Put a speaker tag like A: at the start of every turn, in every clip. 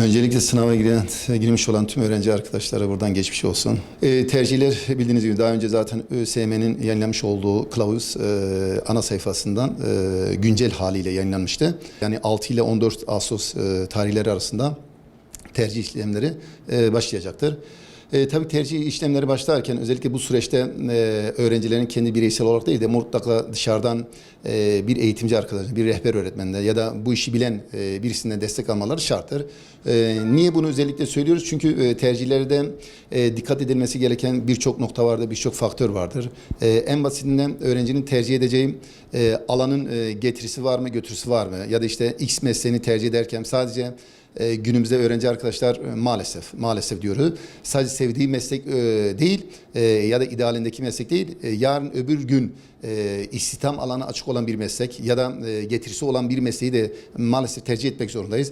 A: Öncelikle sınava girmiş olan tüm öğrenci arkadaşlara buradan geçmiş olsun. Tercihler bildiğiniz gibi daha önce zaten ÖSYM'nin yayınlamış olduğu kılavuz ana sayfasından güncel haliyle yayınlanmıştı. Yani 6 ile 14 Ağustos tarihleri arasında tercih işlemleri başlayacaktır. Tabii tercih işlemleri başlarken özellikle bu süreçte öğrencilerin kendi bireysel olarak değil de mutlaka dışarıdan bir eğitimci arkadaş, bir rehber öğretmenden ya da bu işi bilen birisinden destek almaları şarttır. Niye bunu özellikle söylüyoruz? Çünkü tercihlerde dikkat edilmesi gereken birçok nokta vardır, birçok faktör vardır. En basitinden öğrencinin tercih edeceği alanın getirisi var mı, götürüsü var mı? Ya da işte X mesleğini tercih ederken sadece günümüzde öğrenci arkadaşlar maalesef diyoruz. Sadece sevdiği meslek değil ya da idealindeki meslek değil. Yarın öbür gün istihdam alanı açık olan bir meslek ya da getirisi olan bir mesleği de maalesef tercih etmek zorundayız.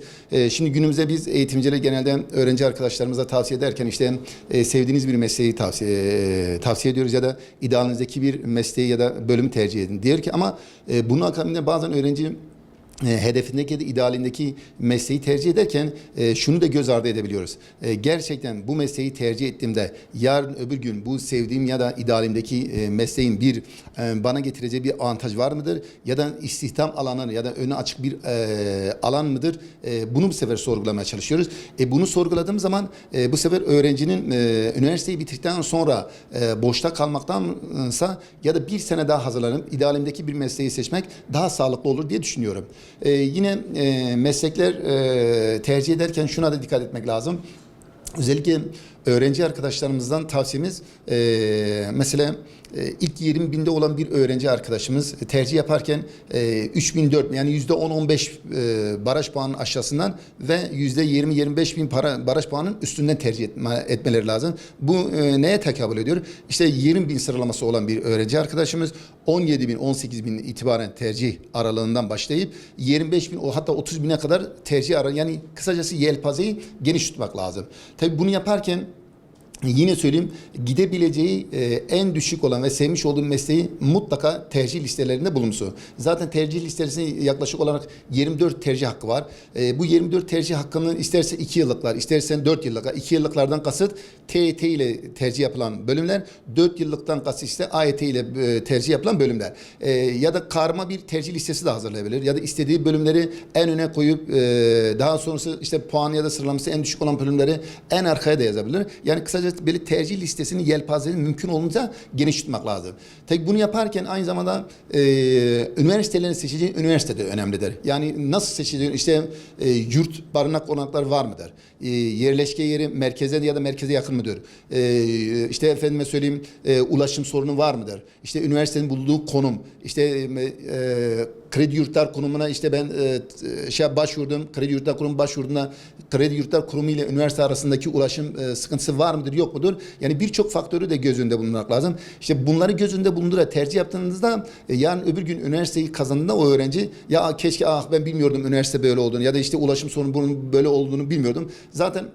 A: Şimdi günümüzde biz eğitimciler genelde öğrenci arkadaşlarımıza tavsiye ederken işte sevdiğiniz bir mesleği tavsiye ediyoruz ya da idealinizdeki bir mesleği ya da bölümü tercih edin diyor ki ama bunun akabinde bazen öğrenci hedefindeki ya da idealindeki mesleği tercih ederken şunu da göz ardı edebiliyoruz. Gerçekten bu mesleği tercih ettiğimde yarın öbür gün bu sevdiğim ya da idealimdeki mesleğin bir bana getireceği bir avantaj var mıdır? Ya da istihdam alanı ya da önü açık bir alan mıdır? Bunu bu sefer sorgulamaya çalışıyoruz. Bunu sorguladığım zaman bu sefer öğrencinin üniversiteyi bitirdikten sonra boşta kalmaktansa ya da bir sene daha hazırlanıp idealimdeki bir mesleği seçmek daha sağlıklı olur diye düşünüyorum. Yine meslekler tercih ederken şuna da dikkat etmek lazım. Özellikle öğrenci arkadaşlarımızdan tavsiyemiz mesela ilk 20.000'de olan bir öğrenci arkadaşımız tercih yaparken 3.004 yani %10-15 baraj puanın aşağısından ve %20-25 bin baraj puanın üstünden tercih etmeleri lazım. Bu neye tekabül ediyor? İşte 20.000 sıralaması olan bir öğrenci arkadaşımız 17.000, 18.000 itibaren tercih aralığından başlayıp 25.000 hatta 30.000'e kadar tercih aralığı yani kısacası yelpazeyi geniş tutmak lazım. Tabii bunu yaparken yine söyleyeyim gidebileceği en düşük olan ve sevmiş olduğu mesleği mutlaka tercih listelerinde bulunsun. Zaten tercih listesinde yaklaşık olarak 24 tercih hakkı var. Bu 24 tercih hakkını isterse 2 yıllıklar, istersen 4 yıllıklar. 2 yıllıklardan kasıt TYT ile tercih yapılan bölümler, 4 yıllıktan kasıt ise AYT ile tercih yapılan bölümler. Ya da karma bir tercih listesi de hazırlayabilir. Ya da istediği bölümleri en öne koyup daha sonrası işte puan ya da sıralaması en düşük olan bölümleri en arkaya da yazabilir. Yani kısaca böyle tercih listesinin yelpazenin mümkün olunca geniş tutmak lazım. Tabii bunu yaparken aynı zamanda üniversitelerin seçeceği üniversite de önemlidir. Yani nasıl seçeceği işte yurt barınak olanaklar var mıdır? Yerleşke yeri merkeze ya da merkeze yakın mıdır? İşte efendime söyleyeyim ulaşım sorunu var mıdır? İşte üniversitenin bulunduğu konum, işte kredi yurtlar kurumuna işte ben başvurdum. Kredi yurtlar kurumu başvurduğunda kredi yurtlar kurumu ile üniversite arasındaki ulaşım sıkıntısı var mıdır yok mudur? Yani birçok faktörü de göz önünde bulundurmak lazım. İşte bunları göz önünde bulundurarak tercih yaptığınızda yarın öbür gün üniversiteyi kazandığında o öğrenci ya keşke ben bilmiyordum üniversite böyle olduğunu ya da işte ulaşım sorunu bunun böyle olduğunu bilmiyordum. Zaten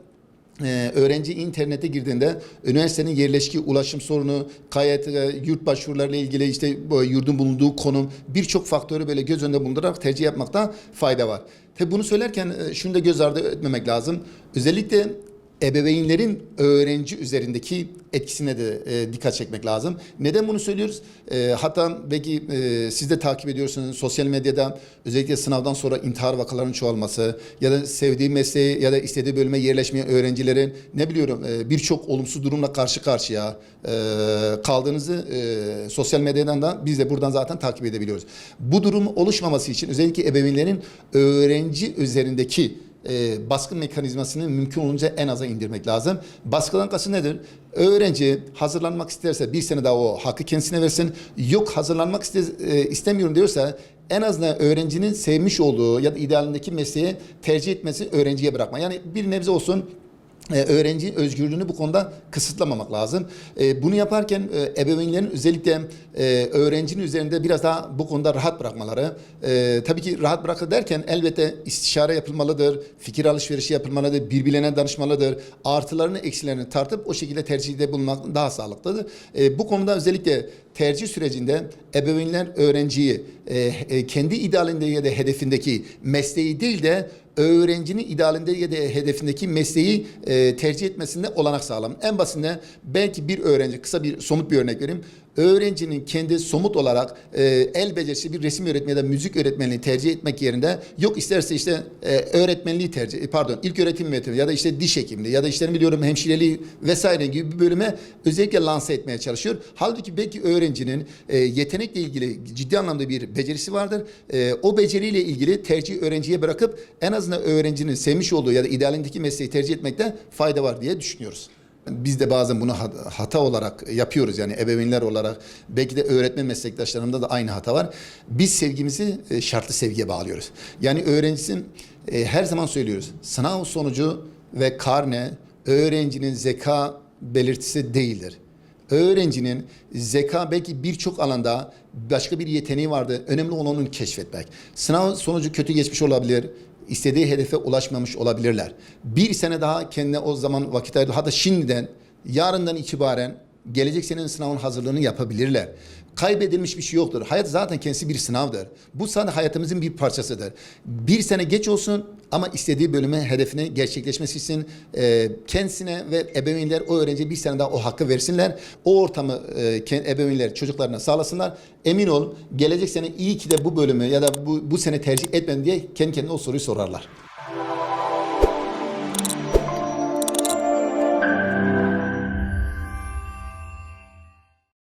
A: öğrenci internete girdiğinde üniversitenin yerleşki ulaşım sorunu, KYT, yurt başvurularıyla ilgili işte yurdun bulunduğu konum birçok faktörü böyle göz önünde bulundurarak tercih yapmakta fayda var. Tabi bunu söylerken şunu da göz ardı etmemek lazım. Özellikle ebeveynlerin öğrenci üzerindeki etkisine de dikkat çekmek lazım. Neden bunu söylüyoruz? Hatta belki siz de takip ediyorsunuz sosyal medyada özellikle sınavdan sonra intihar vakalarının çoğalması ya da sevdiği mesleği ya da istediği bölüme yerleşmeyen öğrencilerin birçok olumsuz durumla karşı karşıya kaldığınızı sosyal medyadan da biz de buradan zaten takip edebiliyoruz. Bu durum oluşmaması için özellikle ebeveynlerin öğrenci üzerindeki baskı mekanizmasını mümkün olunca en aza indirmek lazım. Baskıdan kasıt nedir? Öğrenci hazırlanmak isterse bir sene daha o hakkı kendisine versin. Yok hazırlanmak istemiyorum diyorsa en azından öğrencinin sevmiş olduğu ya da idealindeki mesleği tercih etmesi öğrenciye bırakma. Yani bir nebze olsun öğrenci özgürlüğünü bu konuda kısıtlamamak lazım. Bunu yaparken ebeveynlerin özellikle öğrencinin üzerinde biraz daha bu konuda rahat bırakmaları. Tabii ki rahat bırakır derken elbette istişare yapılmalıdır, fikir alışverişi yapılmalıdır, birbirlerine danışmalıdır. Artılarını eksilerini tartıp o şekilde tercihde bulunmak daha sağlıklıdır. Bu konuda özellikle tercih sürecinde ebeveynler öğrenciyi kendi idealinde ya da hedefindeki mesleği değil de öğrencinin idealinde ya da hedefindeki mesleği tercih etmesinde olanak sağlam. En basitinden belki bir öğrenci, kısa bir somut bir örnek vereyim. Öğrencinin kendi somut olarak el becerisi bir resim öğretmeni ya da müzik öğretmenliği tercih etmek yerine yok isterse işte öğretmenliği ilk öğretim öğretmeni ya da işte diş hekimliği ya da işte biliyorum hemşireliği vesaire gibi bir bölüme özellikle lanse etmeye çalışıyor. Halbuki belki öğrencinin yetenekle ilgili ciddi anlamda bir becerisi vardır. O beceriyle ilgili tercih öğrenciye bırakıp en azından öğrencinin sevmiş olduğu ya da idealindeki mesleği tercih etmekte fayda var diye düşünüyoruz. Biz de bazen bunu hata olarak yapıyoruz, yani ebeveynler olarak, belki de öğretmen meslektaşlarımda da aynı hata var. Biz sevgimizi şartlı sevgiye bağlıyoruz. Yani öğrencisin, her zaman söylüyoruz, sınav sonucu ve karne öğrencinin zeka belirtisi değildir. Öğrencinin zeka belki birçok alanda başka bir yeteneği vardı. Önemli olan onu keşfetmek. Sınav sonucu kötü geçmiş olabilir. İstediği hedefe ulaşmamış olabilirler. Bir sene daha kendine o zaman vakit ayırdı. Hatta şimdiden, yarından itibaren gelecek senenin sınavın hazırlığını yapabilirler. Kaybedilmiş bir şey yoktur. Hayat zaten kendisi bir sınavdır. Bu sadece hayatımızın bir parçasıdır. Bir sene geç olsun ama istediği bölüme, hedefine gerçekleşmesi için kendisine ve ebeveynler o öğrenciye bir sene daha o hakkı versinler. O ortamı ebeveynler çocuklarına sağlasınlar. Emin ol, gelecek sene iyi ki de bu bölümü ya da bu sene tercih etmem diye kendi kendine o soruyu sorarlar.